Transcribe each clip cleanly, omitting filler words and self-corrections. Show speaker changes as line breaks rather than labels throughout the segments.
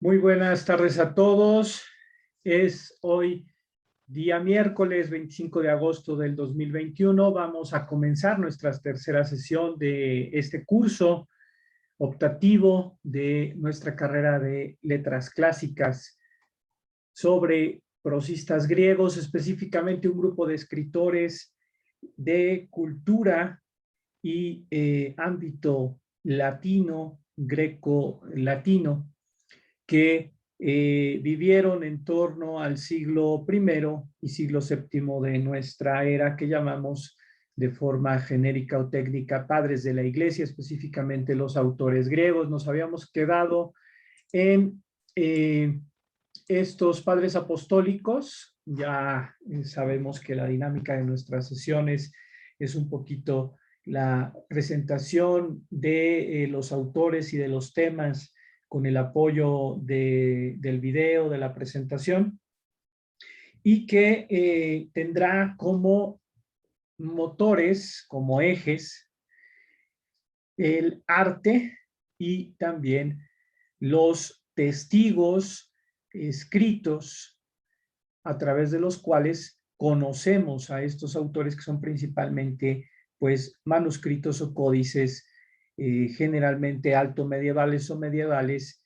Muy buenas tardes a todos. Es hoy día miércoles 25 de agosto del 2021. Vamos a comenzar nuestra tercera sesión de este curso optativo de nuestra carrera de letras clásicas sobre prosistas griegos, específicamente un grupo de escritores de cultura y ámbito latino, greco-latino, que vivieron en torno al siglo I y siglo VII de nuestra era, que llamamos de forma genérica o técnica padres de la iglesia, específicamente los autores griegos. Nos habíamos quedado en estos padres apostólicos. Ya sabemos que la dinámica de nuestras sesiones es un poquito la presentación de los autores y de los temas con el apoyo del video, de la presentación, y que tendrá como motores, como ejes, el arte y también los testigos escritos a través de los cuales conocemos a estos autores, que son principalmente pues manuscritos o códices generalmente alto medievales o medievales,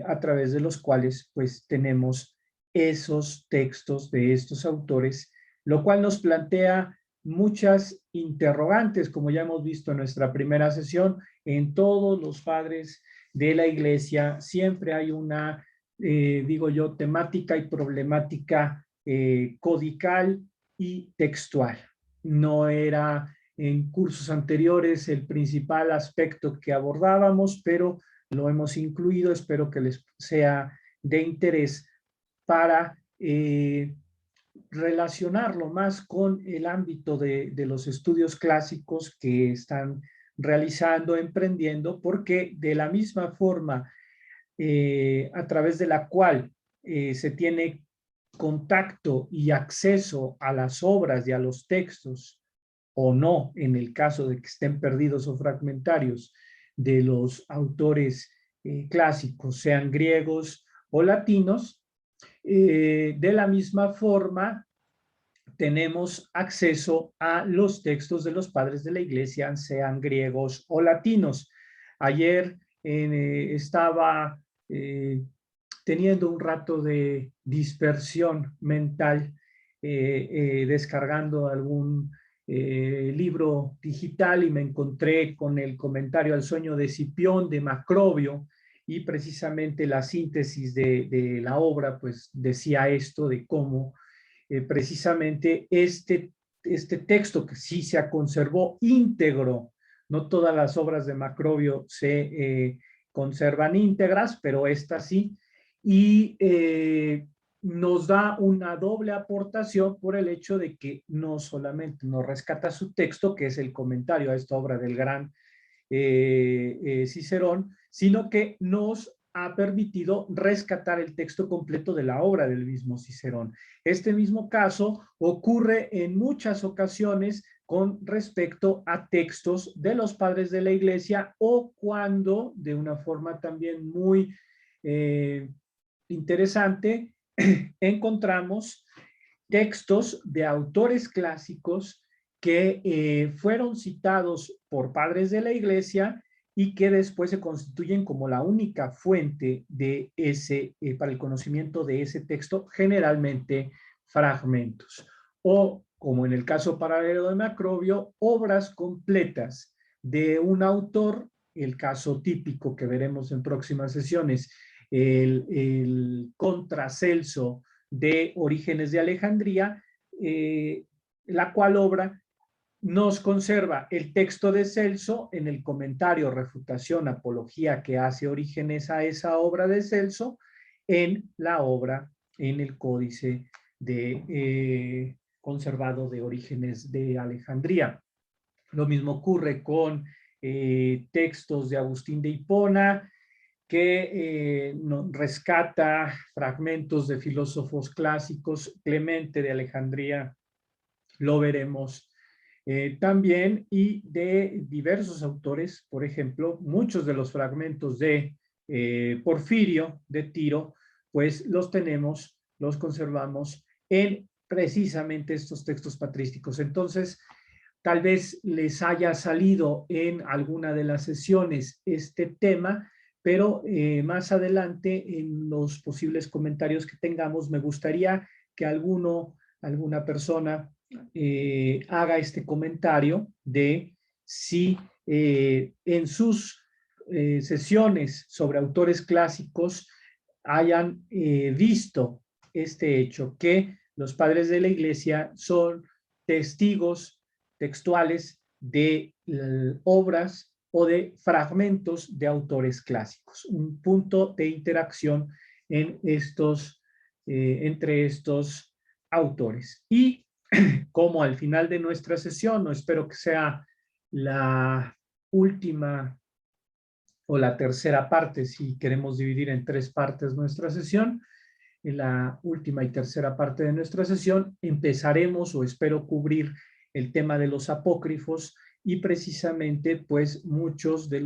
a través de los cuales pues tenemos esos textos de estos autores, lo cual nos plantea muchas interrogantes, como ya hemos visto en nuestra primera sesión. En todos los padres de la iglesia siempre hay una, digo yo, temática y problemática codical y textual. No era en cursos anteriores el principal aspecto que abordábamos, pero lo hemos incluido. Espero que les sea de interés para relacionarlo más con el ámbito de los estudios clásicos que están realizando, emprendiendo, porque de la misma forma a través de la cual se tiene contacto y acceso a las obras y a los textos, o no, en el caso de que estén perdidos o fragmentarios, de los autores clásicos, sean griegos o latinos. De la misma forma, tenemos acceso a los textos de los padres de la iglesia, sean griegos o latinos. Ayer estaba teniendo un rato de dispersión mental, descargando algún libro digital, y me encontré con el comentario al sueño de Cipión de Macrobio, y precisamente la síntesis de la obra pues decía esto, de cómo precisamente este texto, que sí se conservó íntegro. No todas las obras de Macrobio se conservan íntegras, pero esta sí, y nos da una doble aportación por el hecho de que no solamente nos rescata su texto, que es el comentario a esta obra del gran Cicerón, sino que nos ha permitido rescatar el texto completo de la obra del mismo Cicerón. Este mismo caso ocurre en muchas ocasiones con respecto a textos de los padres de la iglesia, o cuando, de una forma también muy interesante, encontramos textos de autores clásicos que fueron citados por padres de la iglesia y que después se constituyen como la única fuente de ese, para el conocimiento de ese texto, generalmente fragmentos. O, como en el caso paralelo de Macrobio, obras completas de un autor, el caso típico que veremos en próximas sesiones, el Contracelso de Orígenes de Alejandría, la cual obra nos conserva el texto de Celso en el comentario, refutación, apología que hace Orígenes a esa obra de Celso, en la obra, en el códice conservado de Orígenes de Alejandría. Lo mismo ocurre con textos de Agustín de Hipona, que rescata fragmentos de filósofos clásicos. Clemente de Alejandría lo veremos también, y de diversos autores. Por ejemplo, muchos de los fragmentos de Porfirio de Tiro, pues los conservamos en precisamente estos textos patrísticos. Entonces, tal vez les haya salido en alguna de las sesiones este tema, pero más adelante en los posibles comentarios que tengamos, me gustaría que alguna persona haga este comentario de si en sus sesiones sobre autores clásicos hayan visto este hecho, que los padres de la iglesia son testigos textuales de obras o de fragmentos de autores clásicos, un punto de interacción en entre estos autores. Y como al final de nuestra sesión, no espero que sea la última o la tercera parte, si queremos dividir en 3 partes nuestra sesión, en la última y tercera parte de nuestra sesión empezaremos o espero cubrir el tema de los apócrifos y precisamente pues muchos de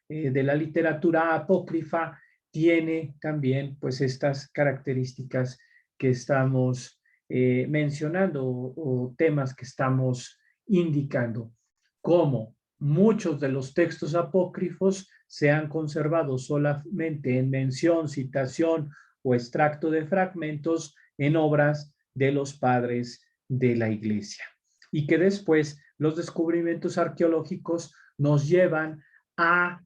de la literatura apócrifa tiene también pues estas características que estamos mencionando o temas que estamos indicando, como muchos de los textos apócrifos se han conservado solamente en mención, citación o extracto de fragmentos en obras de los padres de la iglesia. Y que después los descubrimientos arqueológicos nos llevan a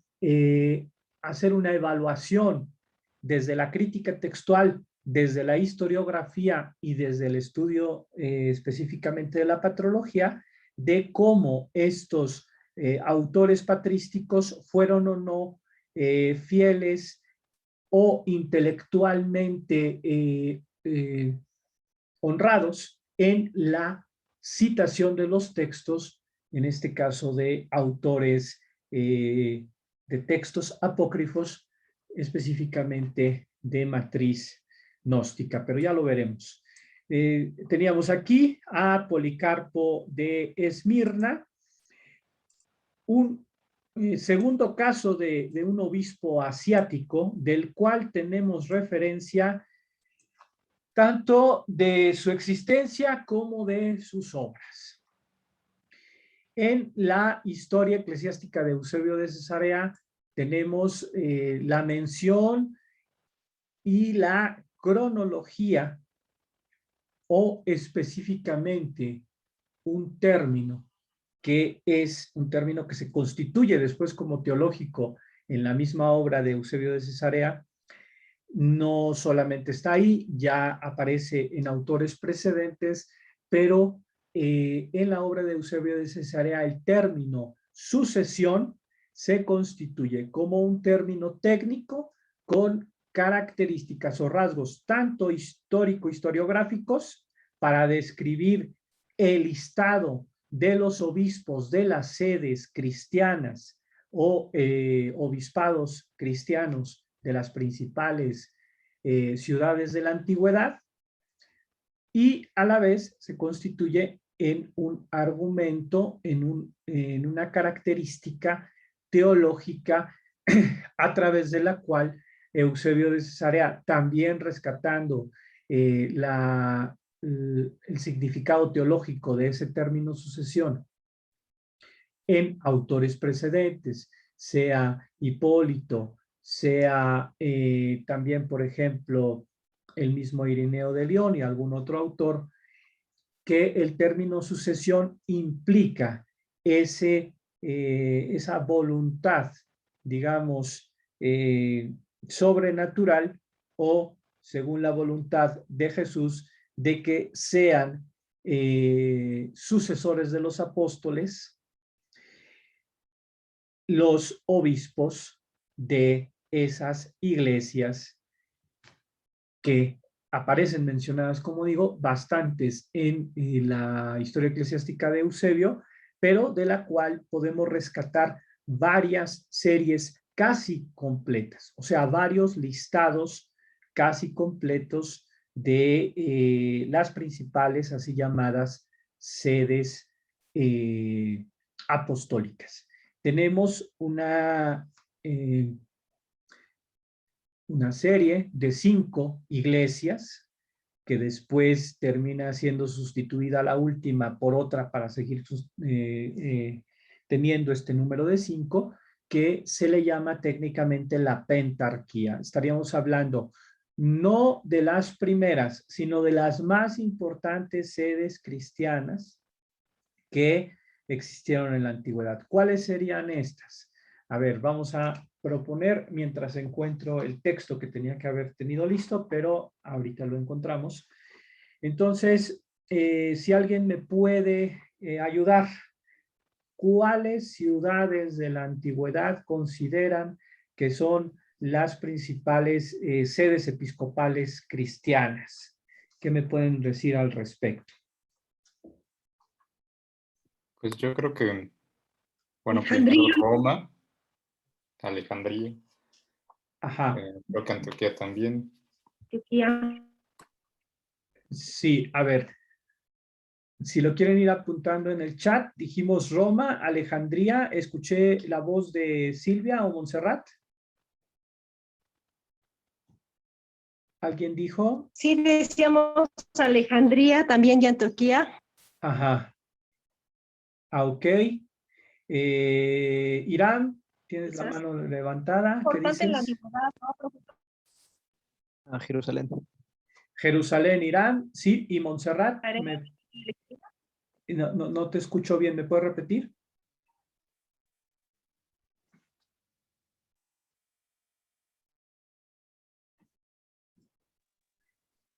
hacer una evaluación desde la crítica textual, desde la historiografía y desde el estudio específicamente de la patrología, de cómo estos autores patrísticos fueron o no fieles o intelectualmente honrados en la citación de los textos, en este caso de autores de textos apócrifos, específicamente de matriz gnóstica, pero ya lo veremos. Teníamos aquí a Policarpo de Esmirna, un segundo caso de un obispo asiático, del cual tenemos referencia tanto de su existencia como de sus obras. En la historia eclesiástica de Eusebio de Cesarea tenemos la mención y la cronología o específicamente un término que es un término que se constituye después como teológico en la misma obra de Eusebio de Cesarea. No solamente está ahí, ya aparece en autores precedentes, pero en la obra de Eusebio de Cesarea el término sucesión se constituye como un término técnico con características o rasgos tanto histórico-historiográficos para describir el listado de los obispos de las sedes cristianas o obispados cristianos de las principales ciudades de la antigüedad, y a la vez se constituye en un argumento, en una característica teológica a través de la cual Eusebio de Cesarea, también rescatando el significado teológico de ese término sucesión en autores precedentes, sea Hipólito, sea también, por ejemplo, el mismo Ireneo de León y algún otro autor, que el término sucesión implica esa voluntad, digamos, sobrenatural o según la voluntad de Jesús, de que sean sucesores de los apóstoles los obispos de esas iglesias que aparecen mencionadas, como digo, bastantes en la historia eclesiástica de Eusebio, pero de la cual podemos rescatar varias series casi completas, o sea, varios listados casi completos de las principales así llamadas sedes apostólicas. Tenemos una una serie de 5 iglesias que después termina siendo sustituida la última por otra para seguir teniendo este número de 5, que se le llama técnicamente la pentarquía. Estaríamos hablando no de las primeras, sino de las más importantes sedes cristianas que existieron en la antigüedad. ¿Cuáles serían estas? A ver, vamos a proponer mientras encuentro el texto que tenía que haber tenido listo, pero ahorita lo encontramos. Entonces, si alguien me puede ayudar, ¿cuáles ciudades de la antigüedad consideran que son las principales sedes episcopales cristianas? ¿Qué me pueden decir al respecto?
Pues yo creo que, bueno, primero
Alejandría.
Roma, Alejandría,
Ajá.
creo que Antioquía también.
Antioquía.
Sí, a ver, si lo quieren ir apuntando en el chat, dijimos Roma, Alejandría, escuché la voz de Silvia o Montserrat. ¿Alguien dijo?
Sí, decíamos Alejandría, también y Antioquía.
Ajá. Ah, ok. Irán, tienes la mano levantada. ¿Qué
Importante en la
dices?
antigüedad, ¿no?
A Jerusalén.
Jerusalén, Irán, sí. ¿Y Montserrat?
Tarea.
No te escucho bien, ¿me puedes repetir?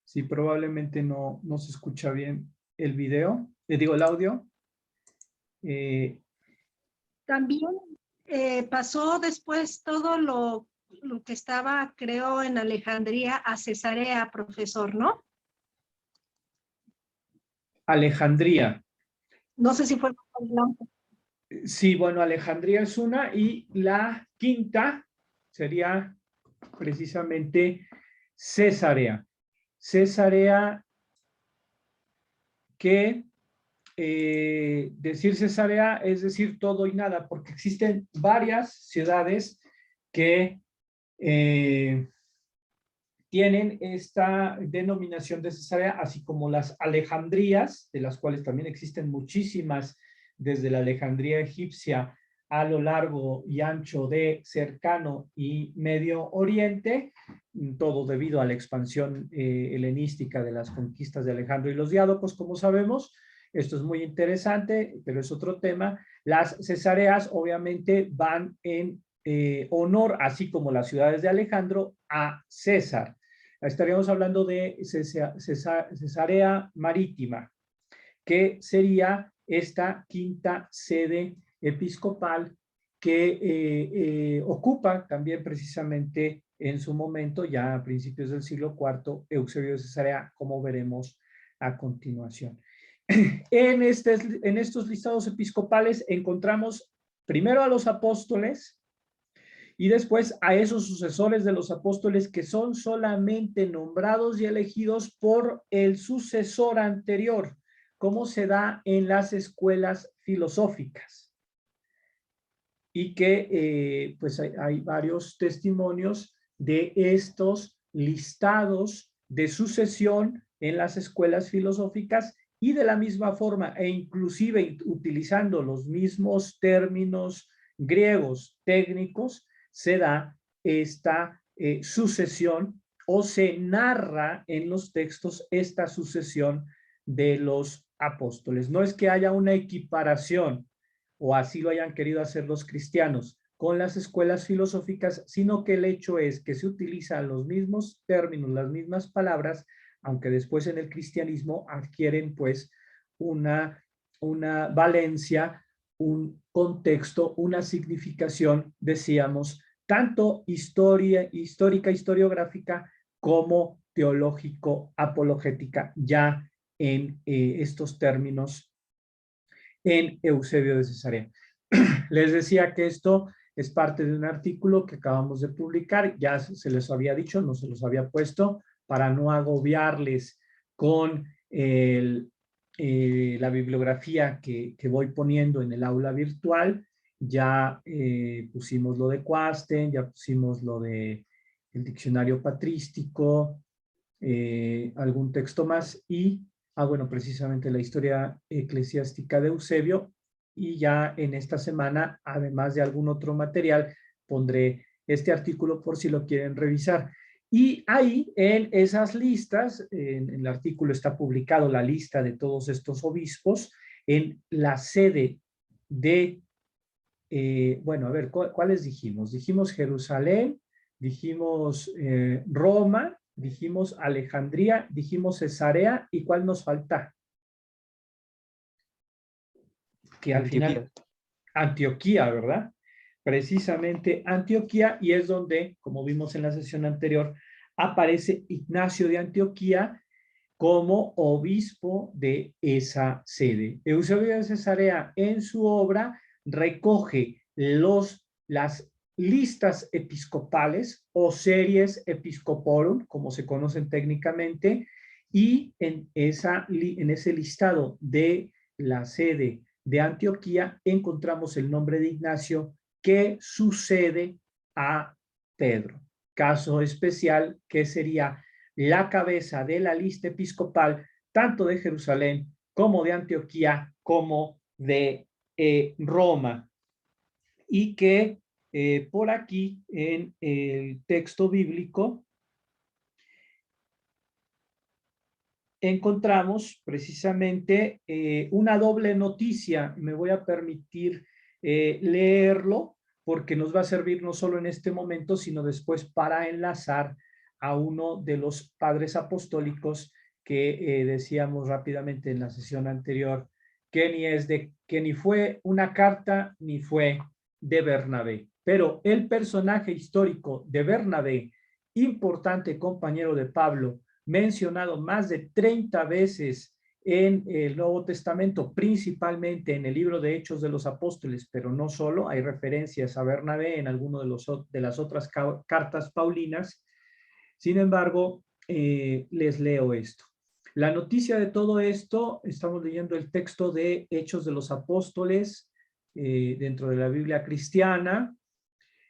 Sí, probablemente no se escucha bien el video, le digo el audio.
También pasó después todo lo que estaba, creo, en Alejandría a Cesarea, profesor, ¿no?
Alejandría.
No sé si fue más adelante.
Sí, bueno, Alejandría es una y la quinta sería precisamente Cesarea. Cesarea que decir Cesarea es decir todo y nada, porque existen varias ciudades que tienen esta denominación de Cesarea, así como las Alejandrías, de las cuales también existen muchísimas, desde la Alejandría egipcia a lo largo y ancho de cercano y Medio Oriente, todo debido a la expansión helenística de las conquistas de Alejandro y los diádocos, como sabemos. Esto es muy interesante, pero es otro tema. Las cesareas obviamente van en honor, así como las ciudades de Alejandro, a César. Estaríamos hablando de Cesarea Marítima, que sería esta quinta sede episcopal que ocupa también precisamente en su momento, ya a principios del siglo IV, Eusebio de Cesarea, como veremos a continuación. En estos listados episcopales encontramos primero a los apóstoles, y después a esos sucesores de los apóstoles que son solamente nombrados y elegidos por el sucesor anterior, como se da en las escuelas filosóficas. Y que pues hay varios testimonios de estos listados de sucesión en las escuelas filosóficas, y de la misma forma e inclusive utilizando los mismos términos griegos técnicos, se da esta sucesión, o se narra en los textos esta sucesión de los apóstoles. No es que haya una equiparación, o así lo hayan querido hacer los cristianos, con las escuelas filosóficas, sino que el hecho es que se utilizan los mismos términos, las mismas palabras, aunque después en el cristianismo adquieren pues una valencia, un contexto, una significación, decíamos, tanto histórica, historiográfica, como teológico, apologética, ya en estos términos en Eusebio de Cesarea. Les decía que esto es parte de un artículo que acabamos de publicar, ya se les había dicho, no se los había puesto, para no agobiarles con la bibliografía que voy poniendo en el aula virtual. Ya pusimos lo de Quasten, ya pusimos lo de el diccionario patrístico, algún texto más y, bueno, precisamente la historia eclesiástica de Eusebio. Y ya en esta semana, además de algún otro material, pondré este artículo por si lo quieren revisar. Y ahí, en esas listas, en el artículo está publicado la lista de todos estos obispos en la sede de, bueno, a ver, ¿cuáles dijimos? Dijimos Jerusalén, dijimos Roma, dijimos Alejandría, dijimos Cesarea, ¿y cuál nos falta? Que al final, Antioquía, ¿verdad? Precisamente Antioquía, y es donde, como vimos en la sesión anterior, aparece Ignacio de Antioquía como obispo de esa sede. Eusebio de Cesarea, en su obra, recoge las listas episcopales o series episcoporum, como se conocen técnicamente, y en ese listado de la sede de Antioquía encontramos el nombre de Ignacio que sucede a Pedro. Caso especial que sería la cabeza de la lista episcopal, tanto de Jerusalén como de Antioquía, como de Roma. Y que por aquí en el texto bíblico encontramos precisamente una doble noticia. Me voy a permitir leerlo porque nos va a servir no solo en este momento, sino después para enlazar a uno de los padres apostólicos que decíamos rápidamente en la sesión anterior, que ni fue una carta ni fue de Bernabé. Pero el personaje histórico de Bernabé, importante compañero de Pablo, mencionado más de 30 veces en el Nuevo Testamento, principalmente en el libro de Hechos de los Apóstoles, pero no solo, hay referencias a Bernabé en alguno de las otras cartas paulinas. Sin embargo, les leo esto. La noticia de todo esto, estamos leyendo el texto de Hechos de los Apóstoles dentro de la Biblia cristiana,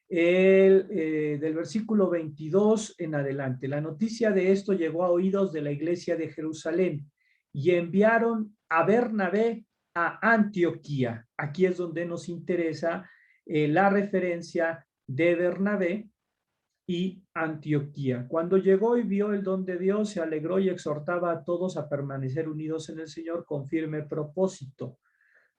del versículo 22 en adelante. La noticia de esto llegó a oídos de la iglesia de Jerusalén y enviaron a Bernabé a Antioquía. Aquí es donde nos interesa la referencia de Bernabé y Antioquía. Cuando llegó y vio el don de Dios, se alegró y exhortaba a todos a permanecer unidos en el Señor con firme propósito,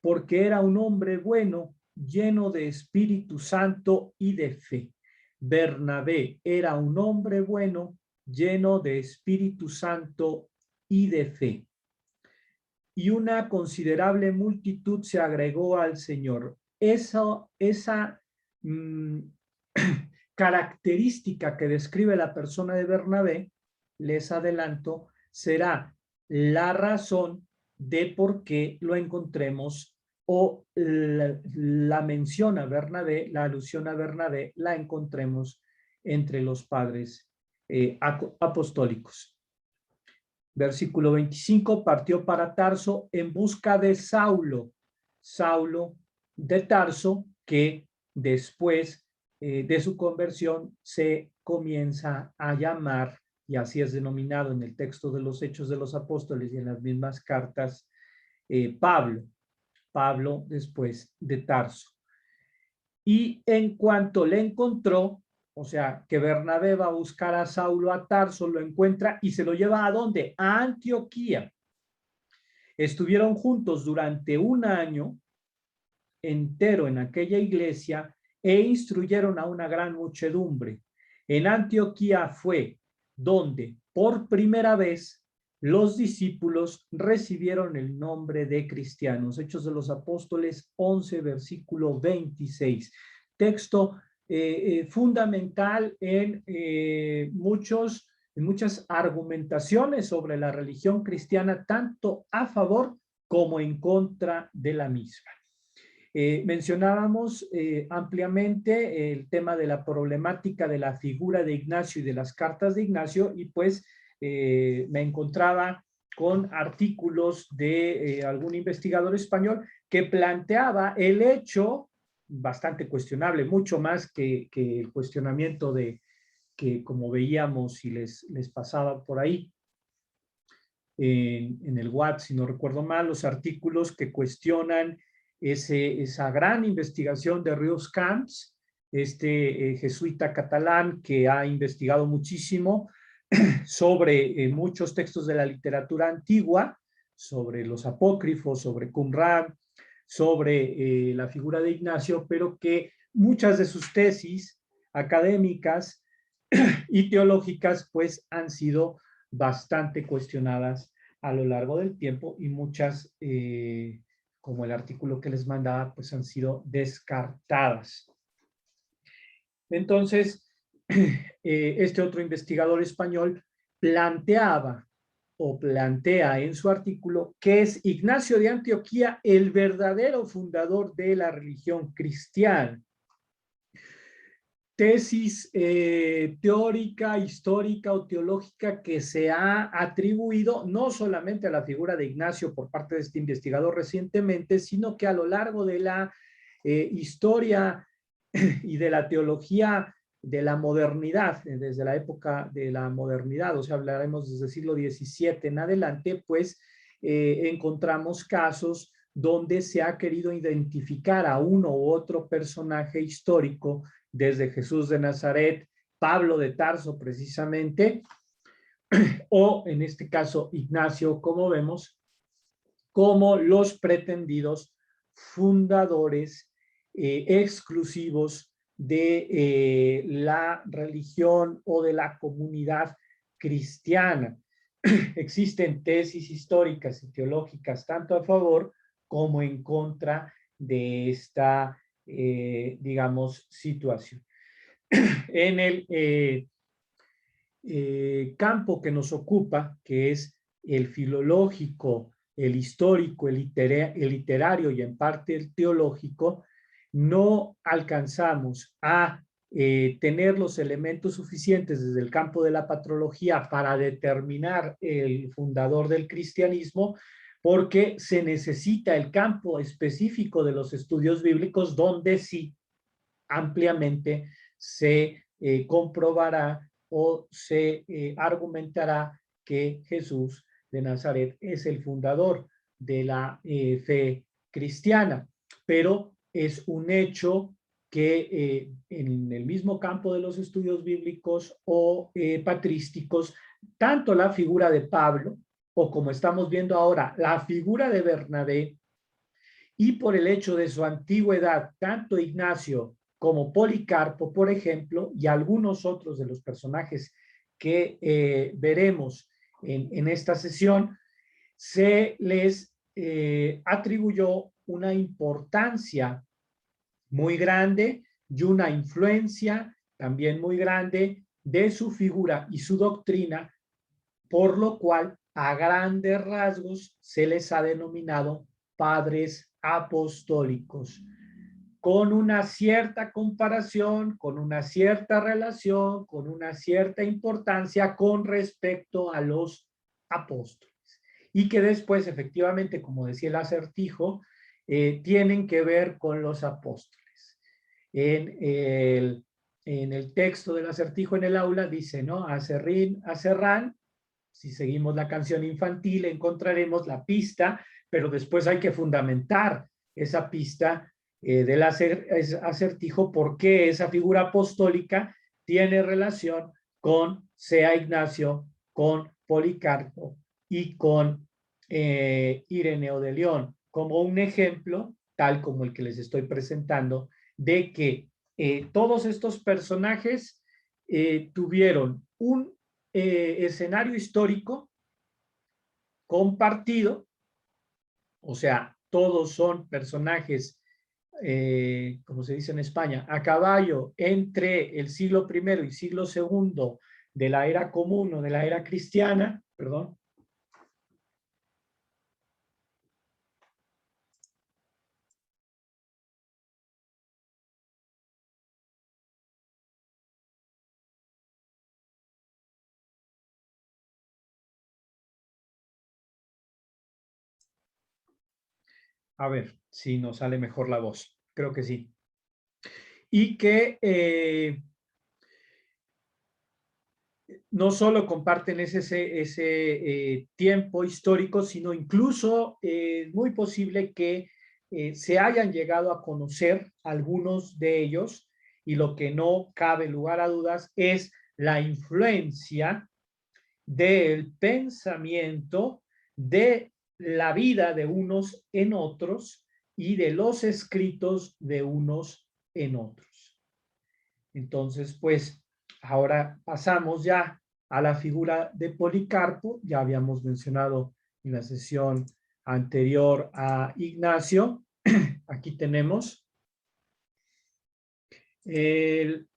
porque era un hombre bueno, lleno de Espíritu Santo y de fe. Bernabé era un hombre bueno, lleno de Espíritu Santo y de fe. Y una considerable multitud se agregó al Señor. Esa característica que describe la persona de Bernabé, les adelanto, será la razón de por qué lo encontremos o la mención a Bernabé, la alusión a Bernabé, la encontremos entre los padres apostólicos. Versículo 25, partió para Tarso en busca de Saulo de Tarso, que después de su conversión se comienza a llamar, y así es denominado en el texto de los Hechos de los Apóstoles y en las mismas cartas, Pablo después de Tarso. Y en cuanto le encontró, o sea, que Bernabé va a buscar a Saulo a Tarso, lo encuentra y se lo lleva ¿a dónde? A Antioquía. Estuvieron juntos durante un año entero en aquella iglesia e instruyeron a una gran muchedumbre. En Antioquía fue donde por primera vez los discípulos recibieron el nombre de cristianos. Hechos de los Apóstoles 11, versículo 26. Texto fundamental en muchas argumentaciones sobre la religión cristiana, tanto a favor como en contra de la misma. Mencionábamos ampliamente el tema de la problemática de la figura de Ignacio y de las cartas de Ignacio, y pues me encontraba con artículos de algún investigador español que planteaba el hecho, bastante cuestionable, mucho más que el cuestionamiento que, como veíamos y les pasaba por ahí en el WhatsApp, si no recuerdo mal, los artículos que cuestionan esa gran investigación de Rius Camps, jesuita catalán que ha investigado muchísimo sobre muchos textos de la literatura antigua, sobre los apócrifos, sobre Qumran, sobre la figura de Ignacio, pero que muchas de sus tesis académicas y teológicas pues han sido bastante cuestionadas a lo largo del tiempo y muchas, como el artículo que les mandaba, pues han sido descartadas. Entonces, este otro investigador español planteaba o plantea en su artículo que es Ignacio de Antioquía el verdadero fundador de la religión cristiana. Tesis teórica, histórica o teológica que se ha atribuido no solamente a la figura de Ignacio por parte de este investigador recientemente, sino que a lo largo de la historia y de la teología de la modernidad, desde la época de la modernidad, o sea, hablaremos desde el siglo XVII en adelante, pues encontramos casos donde se ha querido identificar a uno u otro personaje histórico, desde Jesús de Nazaret, Pablo de Tarso precisamente, o en este caso Ignacio, como vemos, como los pretendidos fundadores exclusivos de la religión o de la comunidad cristiana. Existen tesis históricas y teológicas tanto a favor como en contra de esta, digamos, situación. En el campo que nos ocupa, que es el filológico, el histórico, el literario y en parte el teológico, no alcanzamos a tener los elementos suficientes desde el campo de la patrología para determinar el fundador del cristianismo, porque se necesita el campo específico de los estudios bíblicos donde sí ampliamente se comprobará o se argumentará que Jesús de Nazaret es el fundador de la fe cristiana. Pero es un hecho que en el mismo campo de los estudios bíblicos o patrísticos, tanto la figura de Pablo o como estamos viendo ahora, la figura de Bernabé, y por el hecho de su antigüedad, tanto Ignacio como Policarpo, por ejemplo, y algunos otros de los personajes que veremos en esta sesión, se les atribuyó una importancia muy grande y una influencia también muy grande de su figura y su doctrina, por lo cual a grandes rasgos se les ha denominado padres apostólicos, con una cierta comparación, con una cierta relación, con una cierta importancia con respecto a los apóstoles. Y que después, efectivamente, como decía el acertijo, tienen que ver con los apóstoles. En el texto del acertijo en el aula dice, ¿no? Acerrán, si seguimos la canción infantil, encontraremos la pista, pero después hay que fundamentar esa pista del acertijo, porque esa figura apostólica tiene relación con sea Ignacio, con Policarpo y con Ireneo de León, como un ejemplo, tal como el que les estoy presentando, de que todos estos personajes tuvieron un escenario histórico compartido, o sea, todos son personajes, como se dice en España, a caballo entre el siglo I y siglo II de la era común o de la era cristiana, perdón. A ver si nos sale mejor la voz. Creo que sí. Y que no solo comparten ese tiempo histórico, sino incluso es muy posible que se hayan llegado a conocer algunos de ellos, y lo que no cabe lugar a dudas es la influencia del pensamiento, de la vida de unos en otros y de los escritos de unos en otros. Entonces, pues, ahora pasamos ya a la figura de Policarpo. Ya habíamos mencionado en la sesión anterior a Ignacio. Aquí tenemos el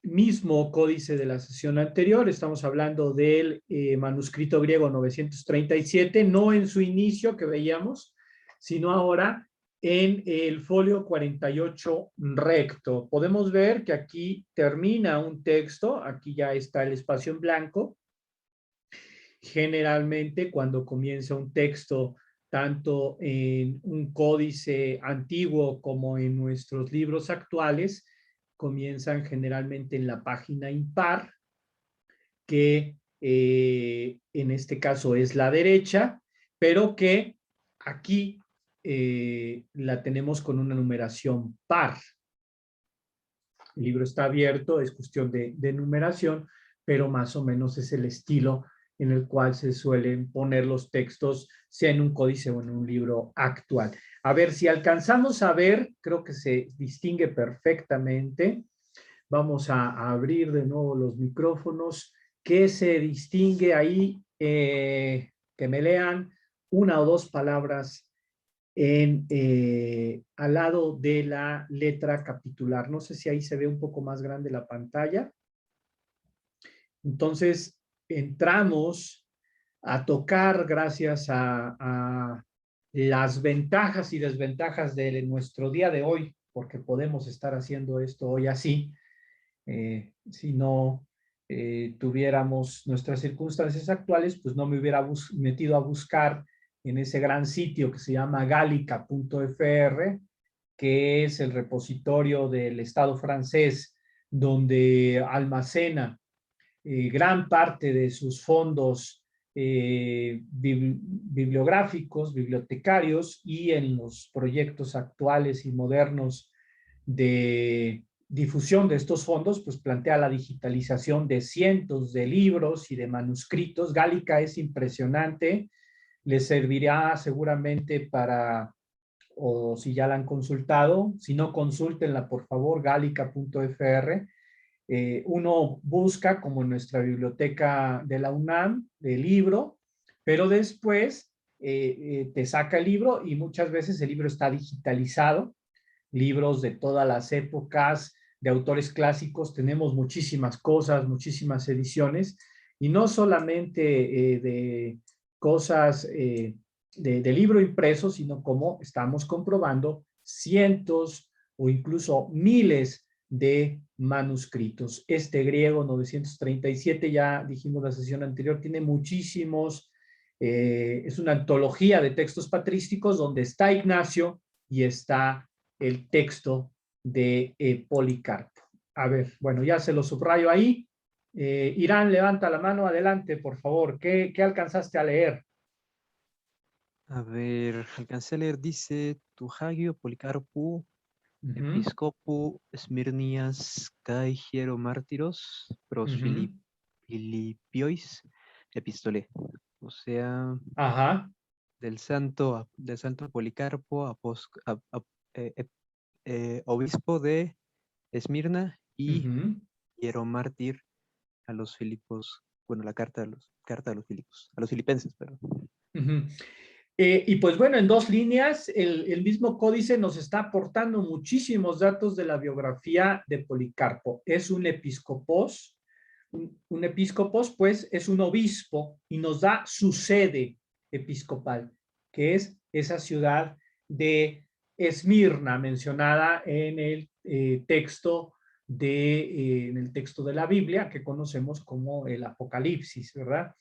mismo códice de la sesión anterior. Estamos hablando del manuscrito griego 937, no en su inicio que veíamos, sino ahora en el folio 48 recto. Podemos ver que aquí termina un texto, aquí ya está el espacio en blanco. Generalmente cuando comienza un texto, tanto en un códice antiguo como en nuestros libros actuales, comienzan generalmente en la página impar, que en este caso es la derecha, pero que aquí la tenemos con una numeración par. El libro está abierto, es cuestión de numeración, pero más o menos es el estilo en el cual se suelen poner los textos, sea en un códice o en un libro actual. A ver, si alcanzamos a ver, creo que se distingue perfectamente. Vamos a abrir de nuevo los micrófonos. ¿Qué se distingue ahí? Que me lean una o dos palabras al lado de la letra capitular. No sé si ahí se ve un poco más grande la pantalla. Entonces, entramos a tocar, gracias a las ventajas y desventajas de nuestro día de hoy, porque podemos estar haciendo esto hoy así. Si no tuviéramos nuestras circunstancias actuales, pues no me hubiera metido a buscar en ese gran sitio que se llama gallica.fr, que es el repositorio del Estado francés, donde almacena gran parte de sus fondos bibliográficos, bibliotecarios, y en los proyectos actuales y modernos de difusión de estos fondos, pues plantea la digitalización de cientos de libros y de manuscritos. Gallica es impresionante, les servirá seguramente para, o si ya la han consultado, si no, consúltenla por favor, gallica.fr. Uno busca, como en nuestra biblioteca de la UNAM, el libro, pero después te saca el libro y muchas veces el libro está digitalizado. Libros de todas las épocas, de autores clásicos, tenemos muchísimas cosas, muchísimas ediciones, y no solamente de cosas de libro impreso, sino, como estamos comprobando, cientos o incluso miles de manuscritos. Este griego 937, ya dijimos la sesión anterior, tiene muchísimos, es una antología de textos patrísticos donde está Ignacio y está el texto de Policarpo. A ver, bueno, ya se lo subrayo ahí. Irán, levanta la mano, adelante, por favor. ¿Qué alcanzaste a leer?
A ver, alcancé a leer, dice Tujagio Policarpo, Episcopo Smirnias kai hieromártiros pros Filipiois epistole. O sea,
Ajá.
del santo Policarpo, obispo de Esmirna y hieromártir a los Filipos, bueno, la carta de los Filipos, a los filipenses, perdón.
Y pues bueno, en dos líneas, el mismo códice nos está aportando muchísimos datos de la biografía de Policarpo. Es un episcopos. Un episcopos, pues, es un obispo, y nos da su sede episcopal, que es esa ciudad de Esmirna, mencionada en el texto en el texto de la Biblia, que conocemos como el Apocalipsis, ¿verdad?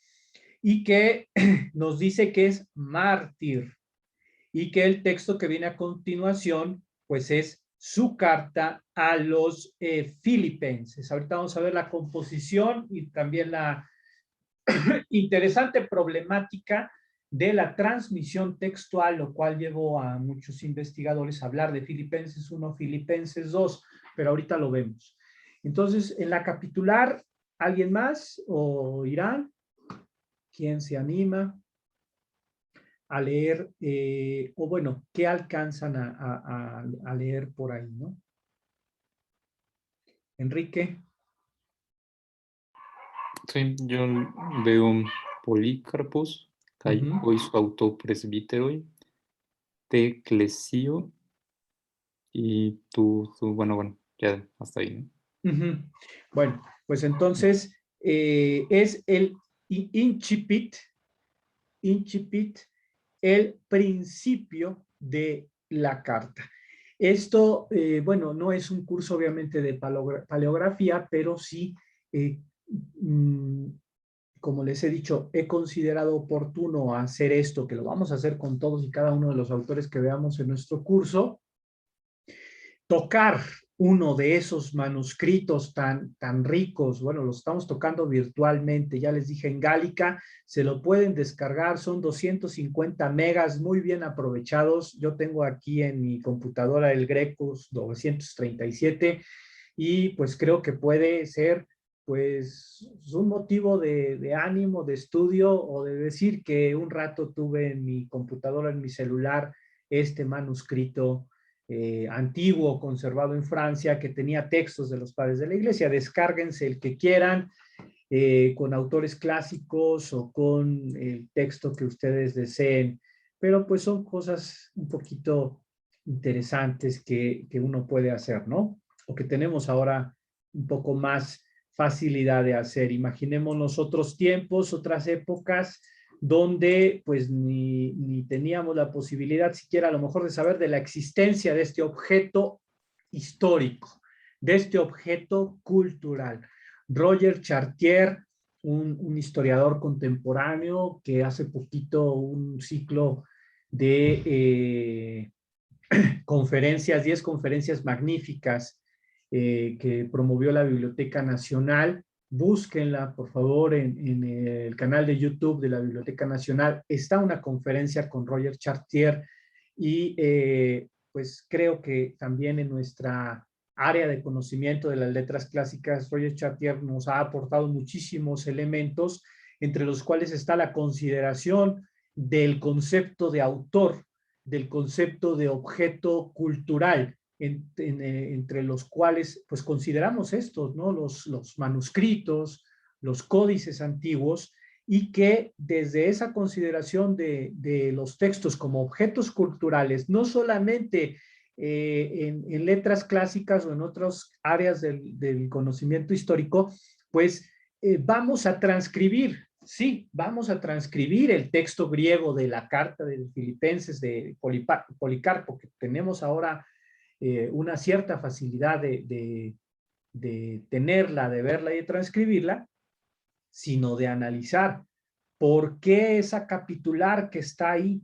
Y que nos dice que es mártir, y que el texto que viene a continuación, pues, es su carta a los filipenses. Ahorita vamos a ver la composición y también la interesante problemática de la transmisión textual, lo cual llevó a muchos investigadores a hablar de Filipenses 1, Filipenses 2, pero ahorita lo vemos. Entonces, en la capitular, ¿alguien más o Irán? ¿Quién se anima a leer? O bueno, ¿qué alcanzan a leer por ahí, no? Enrique.
Sí, yo veo Polícarpos, kai ois auto presbiteroi, te clesio, y bueno, ya hasta ahí, ¿no?
Bueno, pues entonces es el incipit, el principio de la carta. Esto, bueno, no es un curso obviamente de paleografía, pero sí, como les he dicho, he considerado oportuno hacer esto, que lo vamos a hacer con todos y cada uno de los autores que veamos en nuestro curso, tocar uno de esos manuscritos tan ricos. Bueno, los estamos tocando virtualmente, ya les dije, en Gálica, se lo pueden descargar, son 250 megas muy bien aprovechados. Yo tengo aquí en mi computadora el Grecus 937 y pues creo que puede ser pues un motivo de ánimo, de estudio, o de decir que un rato tuve en mi computadora, en mi celular, este manuscrito antiguo conservado en Francia que tenía textos de los padres de la iglesia. Descárguense el que quieran, con autores clásicos o con el texto que ustedes deseen, pero pues son cosas un poquito interesantes que uno puede hacer, ¿no? O que tenemos ahora un poco más facilidad de hacer. Imaginémonos otros tiempos, otras épocas, donde pues ni teníamos la posibilidad siquiera a lo mejor de saber de la existencia de este objeto histórico, de este objeto cultural. Roger Chartier, un historiador contemporáneo que hace poquito un ciclo de conferencias, 10 conferencias magníficas que promovió la Biblioteca Nacional. Búsquenla, por favor, en el canal de YouTube de la Biblioteca Nacional. Está una conferencia con Roger Chartier y pues creo que también en nuestra área de conocimiento de las letras clásicas, Roger Chartier nos ha aportado muchísimos elementos, entre los cuales está la consideración del concepto de autor, del concepto de objeto cultural, entre los cuales pues consideramos estos, ¿no? Los manuscritos, los códices antiguos, y que desde esa consideración de los textos como objetos culturales, no solamente en letras clásicas o en otras áreas del conocimiento histórico, pues vamos a transcribir. Sí, vamos a transcribir el texto griego de la carta de los Filipenses de Policarpo, que tenemos ahora una cierta facilidad de tenerla, de verla y de transcribirla, sino de analizar por qué esa capitular que está ahí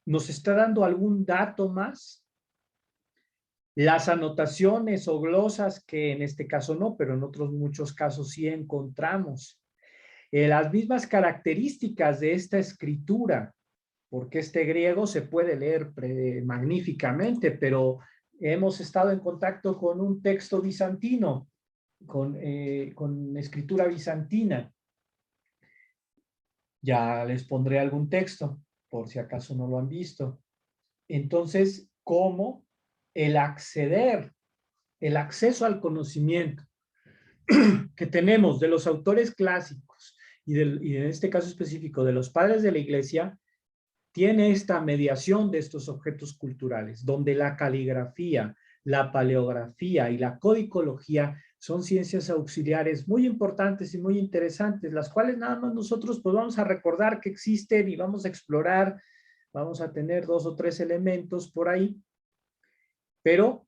nos está dando algún dato más. Las anotaciones o glosas, que en este caso no, pero en otros muchos casos sí encontramos. Las mismas características de esta escritura, porque este griego se puede leer magníficamente, pero hemos estado en contacto con un texto bizantino, con escritura bizantina. Ya les pondré algún texto, por si acaso no lo han visto. Entonces, ¿cómo el acceso al conocimiento que tenemos de los autores clásicos y en este caso específico de los padres de la iglesia, tiene esta mediación de estos objetos culturales, donde la caligrafía, la paleografía y la codicología son ciencias auxiliares muy importantes y muy interesantes, las cuales nada más nosotros pues vamos a recordar que existen y vamos a explorar, vamos a tener 2 o 3 elementos por ahí, pero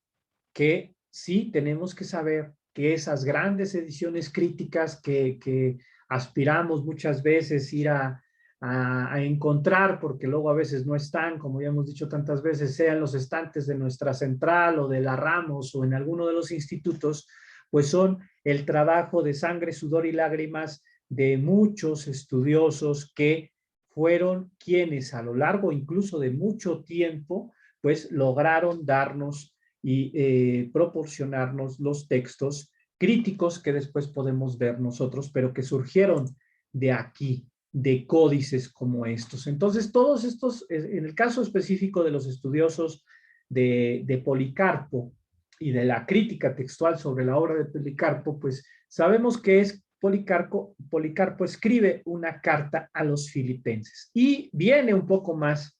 que sí tenemos que saber que esas grandes ediciones críticas que aspiramos muchas veces ir a a encontrar, porque luego a veces no están, como ya hemos dicho tantas veces, sea en los estantes de nuestra central o de la Ramos o en alguno de los institutos, pues son el trabajo de sangre, sudor y lágrimas de muchos estudiosos que fueron quienes a lo largo incluso de mucho tiempo, pues lograron darnos y proporcionarnos los textos críticos que después podemos ver nosotros, pero que surgieron de aquí, de códices como estos. Entonces, todos estos, en el caso específico de los estudiosos de Policarpo y de la crítica textual sobre la obra de Policarpo, pues sabemos que es Policarpo escribe una carta a los filipenses y viene un poco más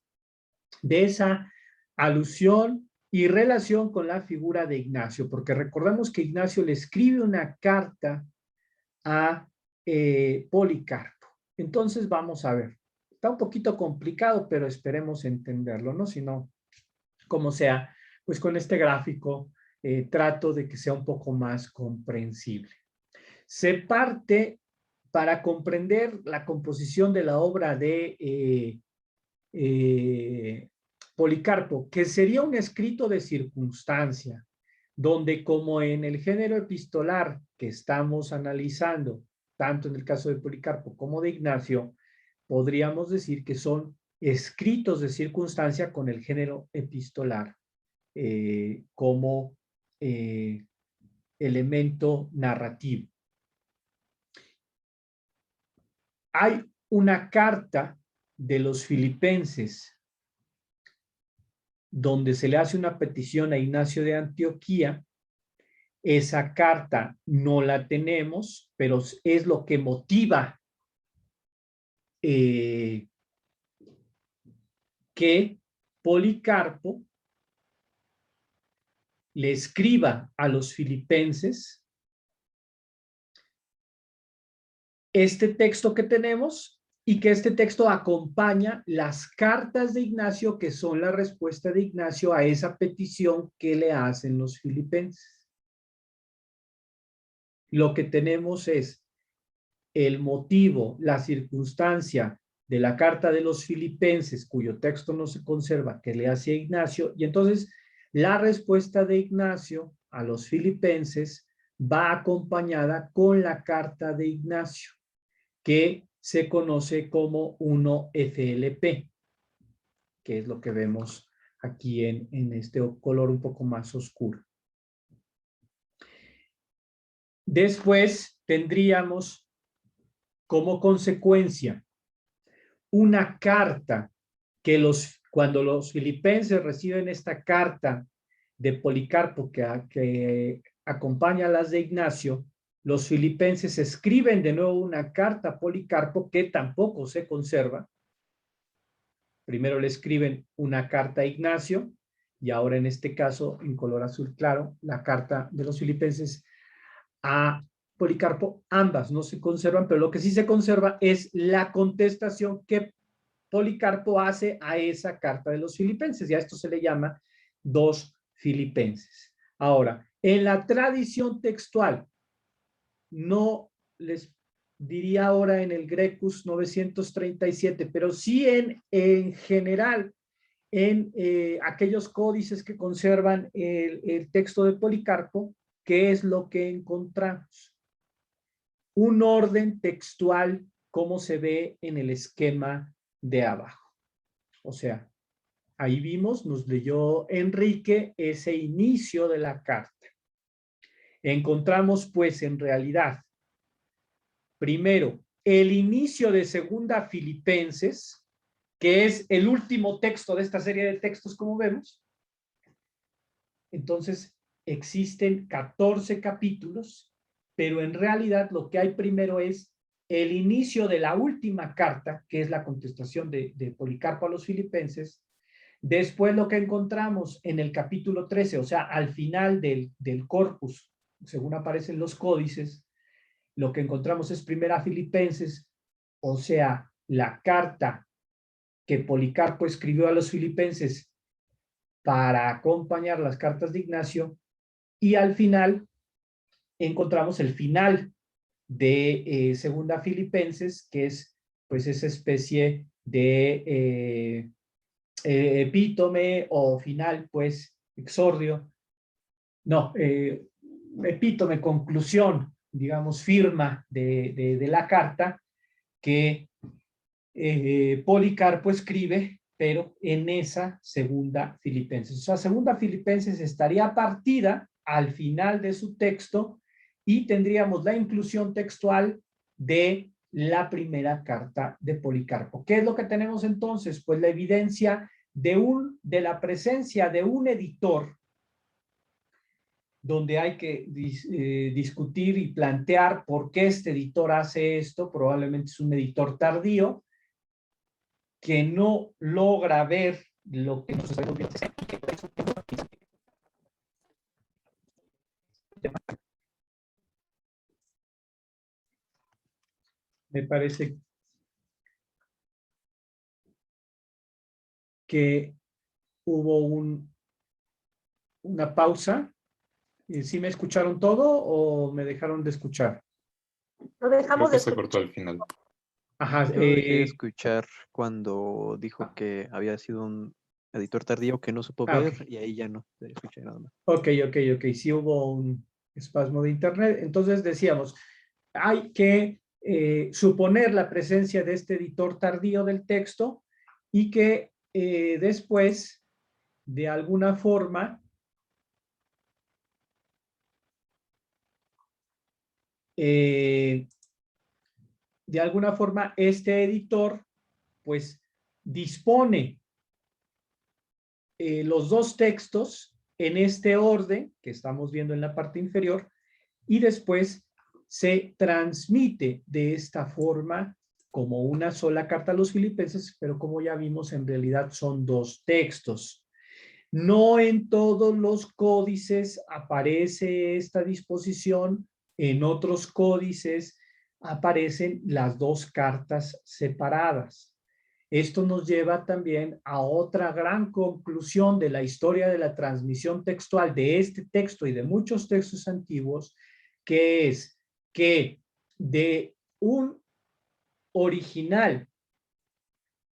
de esa alusión y relación con la figura de Ignacio, porque recordamos que Ignacio le escribe una carta a Policarpo. Entonces vamos a ver, está un poquito complicado, pero esperemos entenderlo, ¿no? Si no, como sea, pues con este gráfico trato de que sea un poco más comprensible. Se parte para comprender la composición de la obra de Policarpo, que sería un escrito de circunstancia, donde como en el género epistolar que estamos analizando, tanto en el caso de Policarpo como de Ignacio, podríamos decir que son escritos de circunstancia con el género epistolar como elemento narrativo. Hay una carta de los filipenses donde se le hace una petición a Ignacio de Antioquía. Esa carta no la tenemos, pero es lo que motiva que Policarpo le escriba a los filipenses este texto que tenemos y que este texto acompaña las cartas de Ignacio, que son la respuesta de Ignacio a esa petición que le hacen los filipenses. Lo que tenemos es el motivo, la circunstancia de la carta de los filipenses, cuyo texto no se conserva, que le hace Ignacio, y entonces la respuesta de Ignacio a los filipenses va acompañada con la carta de Ignacio, que se conoce como 1FLP, que es lo que vemos aquí en este color un poco más oscuro. Después tendríamos como consecuencia una carta que cuando los filipenses reciben esta carta de Policarpo que acompaña a las de Ignacio, los filipenses escriben de nuevo una carta a Policarpo que tampoco se conserva. Primero le escriben una carta a Ignacio y ahora en este caso, en color azul claro, la carta de los filipenses a Policarpo. Ambas no se conservan, pero lo que sí se conserva es la contestación que Policarpo hace a esa carta de los filipenses, y a esto se le llama 2 Filipenses. Ahora, en la tradición textual, no les diría ahora en el Grecus 937, pero sí en general, en aquellos códices que conservan el texto de Policarpo, ¿qué es lo que encontramos? Un orden textual como se ve en el esquema de abajo. O sea, ahí vimos, nos leyó Enrique ese inicio de la carta. Encontramos pues en realidad, primero, el inicio de Segunda Filipenses, que es el último texto de esta serie de textos, como vemos. Entonces, existen 14 capítulos, pero en realidad lo que hay primero es el inicio de la última carta, que es la contestación de Policarpo a los filipenses. Después lo que encontramos en el capítulo 13, o sea, al final del corpus, según aparecen los códices, lo que encontramos es Primera Filipenses, o sea, la carta que Policarpo escribió a los filipenses para acompañar las cartas de Ignacio, y al final encontramos el final de Segunda Filipenses, que es pues esa especie de epítome o final, pues, exordio, no, epítome, conclusión, digamos, firma de la carta que Policarpo escribe, pero en esa segunda Filipenses. O sea, segunda Filipenses estaría partida al final de su texto y tendríamos la inclusión textual de la primera carta de Policarpo. ¿Qué es lo que tenemos entonces? Pues la evidencia de la presencia de un editor donde hay que discutir y plantear por qué este editor hace esto. Probablemente es un editor tardío que no logra ver lo que nos está viendo. Me parece que hubo una pausa. ¿Sí me escucharon todo o me dejaron de escuchar?
Lo dejamos
Creo
de
que se cortó
escuchar.
al final.
Ajá.
Yo dejé de escuchar cuando dijo que había sido un editor tardío que no supo ver,
Ok.
y ahí ya no escuché nada más.
Ok. Sí hubo un espasmo de internet. Entonces decíamos, hay que suponer la presencia de este editor tardío del texto y que después, de alguna forma, este editor pues dispone los dos textos en este orden que estamos viendo en la parte inferior y después se transmite de esta forma como una sola carta a los filipenses, pero como ya vimos, en realidad son dos textos. No en todos los códices aparece esta disposición, en otros códices aparecen las dos cartas separadas. Esto nos lleva también a otra gran conclusión de la historia de la transmisión textual de este texto y de muchos textos antiguos, que es que de un original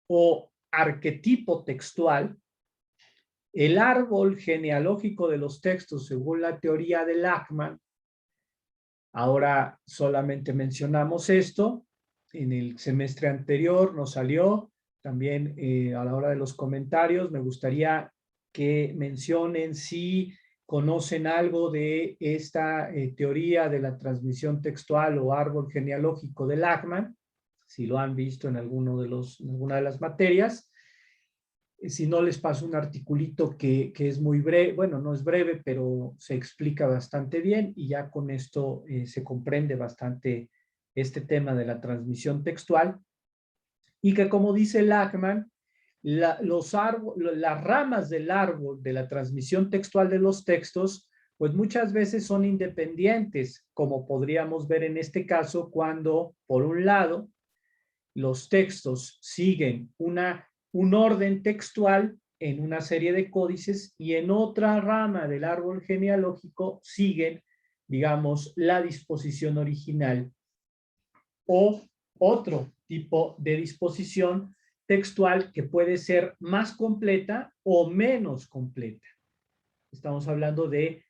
o arquetipo textual, el árbol genealógico de los textos, según la teoría de Lachmann, ahora solamente mencionamos esto, en el semestre anterior nos salió, también a la hora de los comentarios, me gustaría que mencionen si conocen algo de esta teoría de la transmisión textual o árbol genealógico de Lachmann, si lo han visto en alguna de las materias. Si no, les paso un articulito que es muy breve, bueno, no es breve, pero se explica bastante bien y ya con esto se comprende bastante este tema de la transmisión textual y que, como dice Lachmann, las ramas del árbol de la transmisión textual de los textos, pues muchas veces son independientes, como podríamos ver en este caso cuando, por un lado, los textos siguen un orden textual en una serie de códices y en otra rama del árbol genealógico siguen, digamos, la disposición original o otro tipo de disposición textual que puede ser más completa o menos completa. Estamos hablando de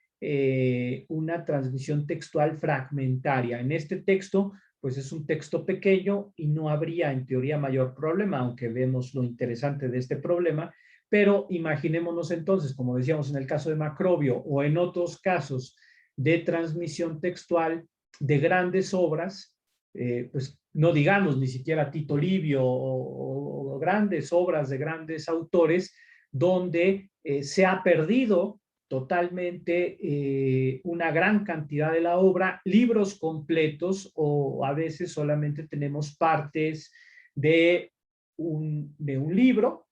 una transmisión textual fragmentaria. En este texto, pues es un texto pequeño y no habría en teoría mayor problema, aunque vemos lo interesante de este problema, pero imaginémonos entonces, como decíamos en el caso de Macrobio o en otros casos de transmisión textual de grandes obras, pues no digamos ni siquiera Tito Livio o grandes obras de grandes autores, donde se ha perdido totalmente una gran cantidad de la obra, libros completos o a veces solamente tenemos partes de un libro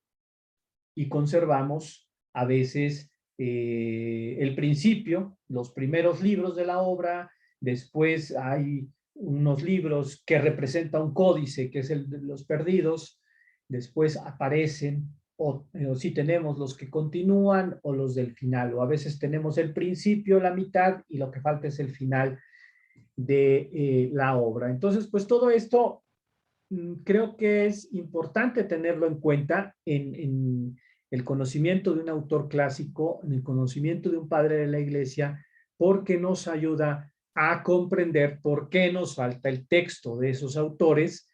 y conservamos a veces el principio, los primeros libros de la obra, después hay unos libros que representan un códice que es el de los perdidos, después aparecen o si tenemos los que continúan o los del final, o a veces tenemos el principio, la mitad y lo que falta es el final de la obra. Entonces, pues todo esto creo que es importante tenerlo en cuenta en el conocimiento de un autor clásico, en el conocimiento de un padre de la iglesia, porque nos ayuda a comprender por qué nos falta el texto de esos autores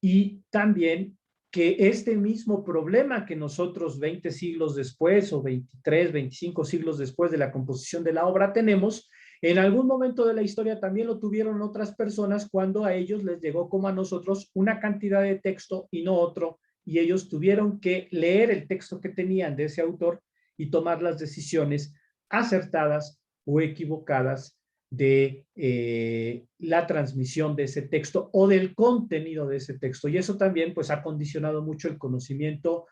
y también que este mismo problema que nosotros 20 siglos después o 23, 25 siglos después de la composición de la obra tenemos, en algún momento de la historia también lo tuvieron otras personas cuando a ellos les llegó como a nosotros una cantidad de texto y no otro, y ellos tuvieron que leer el texto que tenían de ese autor y tomar las decisiones acertadas o equivocadas de la transmisión de ese texto o del contenido de ese texto. Y eso también pues ha condicionado mucho el conocimiento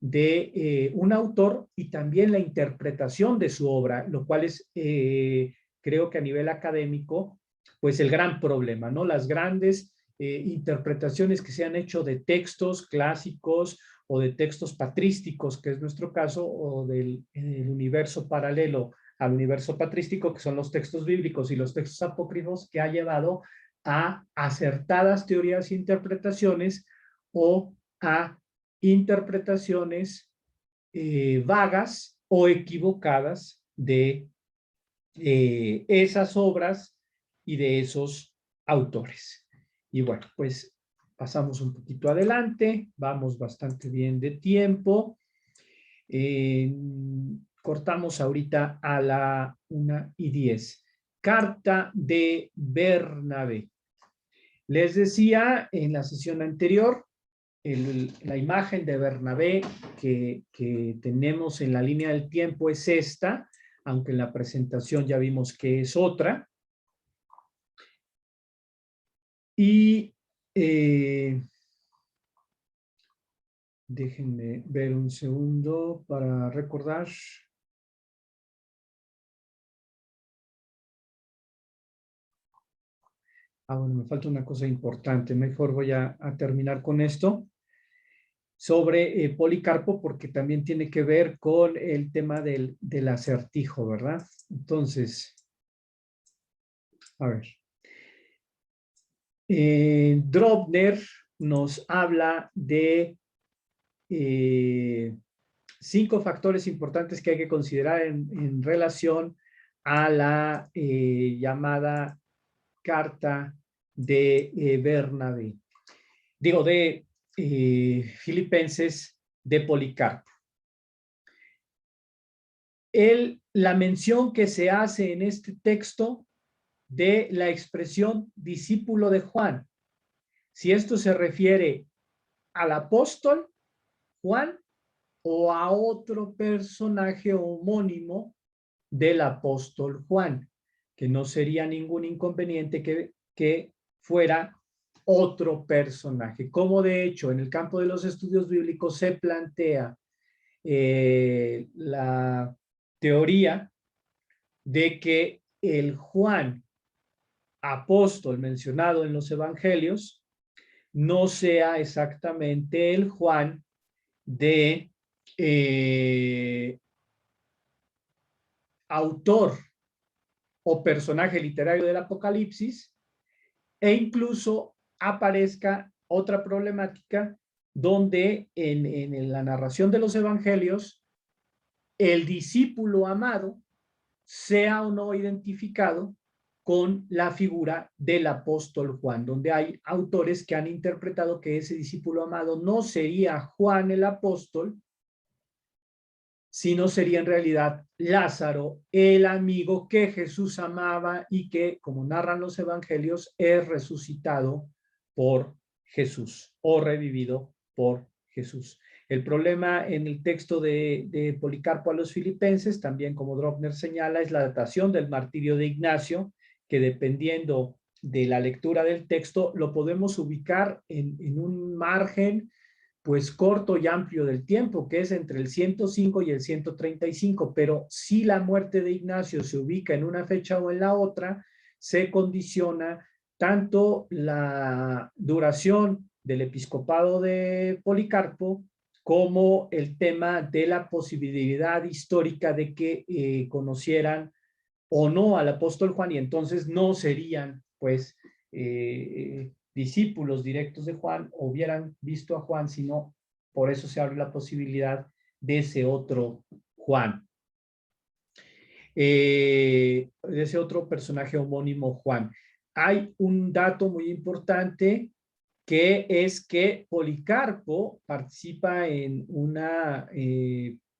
de un autor y también la interpretación de su obra, lo cual es, creo que a nivel académico, pues el gran problema, ¿no? Las grandes interpretaciones que se han hecho de textos clásicos o de textos patrísticos, que es nuestro caso, o del universo paralelo al universo patrístico, que son los textos bíblicos y los textos apócrifos, que ha llevado a acertadas teorías e interpretaciones o a interpretaciones vagas o equivocadas de esas obras y de esos autores. Y bueno, pues pasamos un poquito adelante, vamos bastante bien de tiempo. Cortamos ahorita a la 1:10. Carta de Bernabé. Les decía en la sesión anterior, la imagen de Bernabé que tenemos en la línea del tiempo es esta, aunque en la presentación ya vimos que es otra. Y déjenme ver un segundo para recordar. Bueno, me falta una cosa importante. Mejor voy a terminar con esto. Sobre Policarpo, porque también tiene que ver con el tema del acertijo, ¿verdad? Entonces, a ver. Drovner nos habla de 5 factores importantes que hay que considerar en relación a la llamada carta de Bernabé. Digo, de Filipenses de Policarpo. La mención que se hace en este texto de la expresión discípulo de Juan, si esto se refiere al apóstol Juan o a otro personaje homónimo del apóstol Juan, que no sería ningún inconveniente que fuera otro personaje, como de hecho en el campo de los estudios bíblicos se plantea la teoría de que el Juan apóstol mencionado en los evangelios no sea exactamente el Juan de autor o personaje literario del Apocalipsis, e incluso aparezca otra problemática donde en la narración de los evangelios el discípulo amado sea o no identificado con la figura del apóstol Juan, donde hay autores que han interpretado que ese discípulo amado no sería Juan el apóstol, sino sería en realidad Lázaro, el amigo que Jesús amaba y que, como narran los evangelios, es resucitado por Jesús o revivido por Jesús. El problema en el texto de Policarpo a los Filipenses, también como Drovner señala, es la datación del martirio de Ignacio, que dependiendo de la lectura del texto, lo podemos ubicar en un margen pues corto y amplio del tiempo, que es entre el 105 y el 135, pero si la muerte de Ignacio se ubica en una fecha o en la otra, se condiciona tanto la duración del episcopado de Policarpo como el tema de la posibilidad histórica de que conocieran o no al apóstol Juan, y entonces no serían pues discípulos directos de Juan hubieran visto a Juan, sino por eso se abre la posibilidad de ese otro Juan, de ese otro personaje homónimo Juan. Hay un dato muy importante, que es que Policarpo participa en una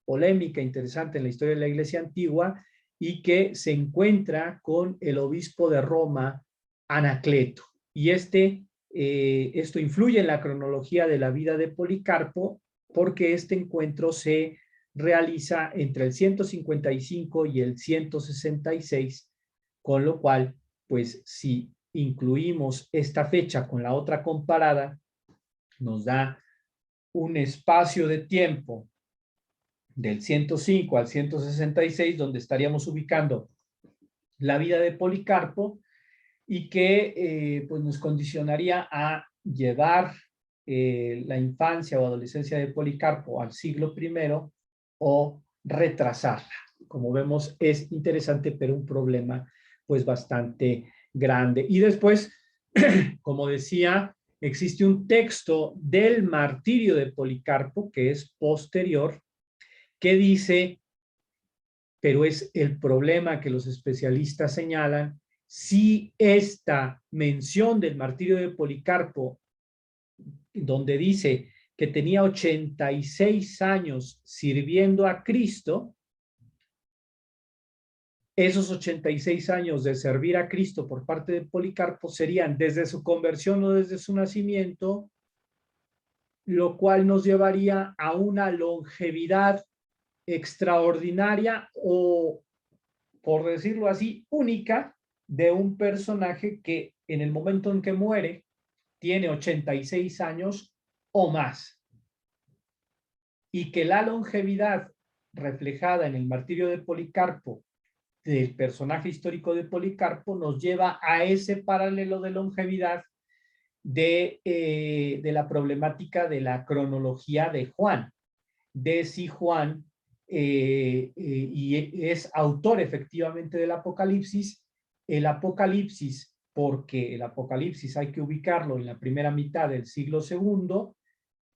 polémica interesante en la historia de la Iglesia antigua, y que se encuentra con el obispo de Roma, Anacleto. Y esto influye en la cronología de la vida de Policarpo, porque este encuentro se realiza entre el 155 y el 166, con lo cual, pues si incluimos esta fecha con la otra comparada, nos da un espacio de tiempo del 105 al 166, donde estaríamos ubicando la vida de Policarpo, y que pues nos condicionaría a llevar la infancia o adolescencia de Policarpo al siglo I o retrasarla. Como vemos, es interesante, pero un problema pues bastante grande. Y después, como decía, existe un texto del martirio de Policarpo que es posterior, que dice, pero es el problema que los especialistas señalan, si esta mención del martirio de Policarpo, donde dice que tenía 86 años sirviendo a Cristo, esos 86 años de servir a Cristo por parte de Policarpo serían desde su conversión o desde su nacimiento, lo cual nos llevaría a una longevidad extraordinaria, o, por decirlo así, única, de un personaje que en el momento en que muere tiene 86 años o más, y que la longevidad reflejada en el martirio de Policarpo, del personaje histórico de Policarpo, nos lleva a ese paralelo de longevidad de la problemática de la cronología de Juan, de si Juan y es autor efectivamente del Apocalipsis. El Apocalipsis, porque el Apocalipsis hay que ubicarlo en la primera mitad del siglo II,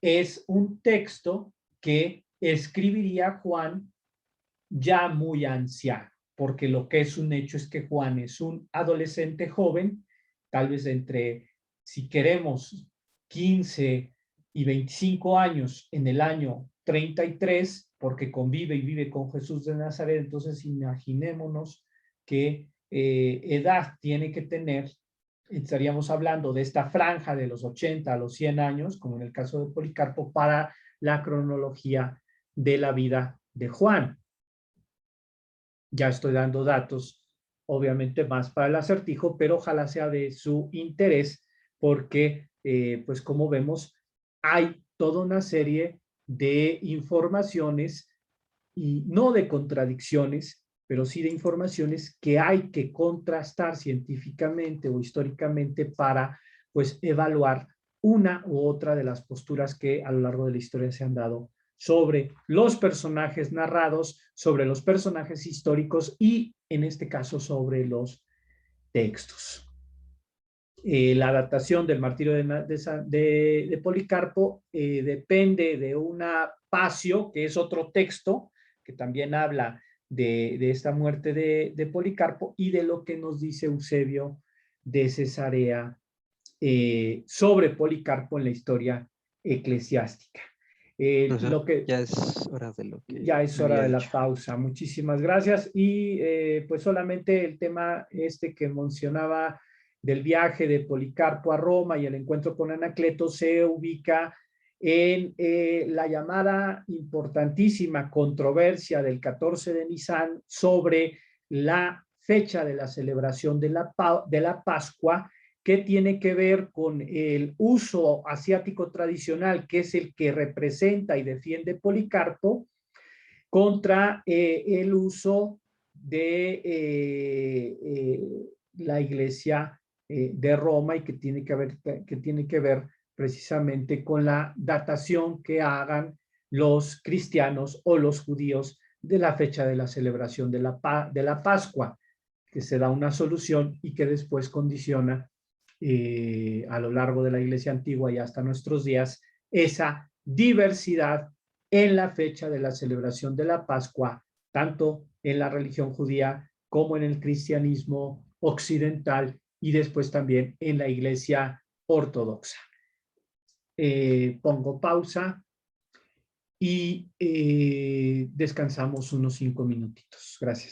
es un texto que escribiría Juan ya muy anciano, porque lo que es un hecho es que Juan es un adolescente joven, tal vez entre, si queremos, 15 y 25 años en el año 33, porque convive y vive con Jesús de Nazaret. Entonces imaginémonos qué edad tiene que tener. Estaríamos hablando de esta franja de los 80 a los 100 años, como en el caso de Policarpo, para la cronología de la vida de Juan. Ya estoy dando datos, obviamente, más para el acertijo, pero ojalá sea de su interés, porque, pues como vemos, hay toda una serie de informaciones, y no de contradicciones, pero sí de informaciones que hay que contrastar científicamente o históricamente para, pues, evaluar una u otra de las posturas que a lo largo de la historia se han dado sobre los personajes narrados, sobre los personajes históricos y, en este caso, sobre los textos. La datación del martirio de Policarpo depende de una Pasio, que es otro texto que también habla de esta muerte de Policarpo, y de lo que nos dice Eusebio de Cesarea sobre Policarpo en la historia eclesiástica. Lo que
ya es hora de lo que
ya es hora de la
dicho.
pausa. Muchísimas gracias. Y pues solamente el tema que mencionaba del viaje de Policarpo a Roma y el encuentro con Anacleto se ubica en la llamada importantísima controversia del 14 de Nisan sobre la fecha de la celebración de la Pascua, que tiene que ver con el uso asiático tradicional, que es el que representa y defiende Policarpo, contra el uso de la Iglesia de Roma, y que tiene que ver precisamente con la datación que hagan los cristianos o los judíos de la fecha de la celebración de la Pascua, que se da una solución y que después condiciona a lo largo de la Iglesia antigua y hasta nuestros días, esa diversidad en la fecha de la celebración de la Pascua, tanto en la religión judía como en el cristianismo occidental y después también en la Iglesia ortodoxa. Pongo pausa y descansamos unos 5 minutitos. Gracias.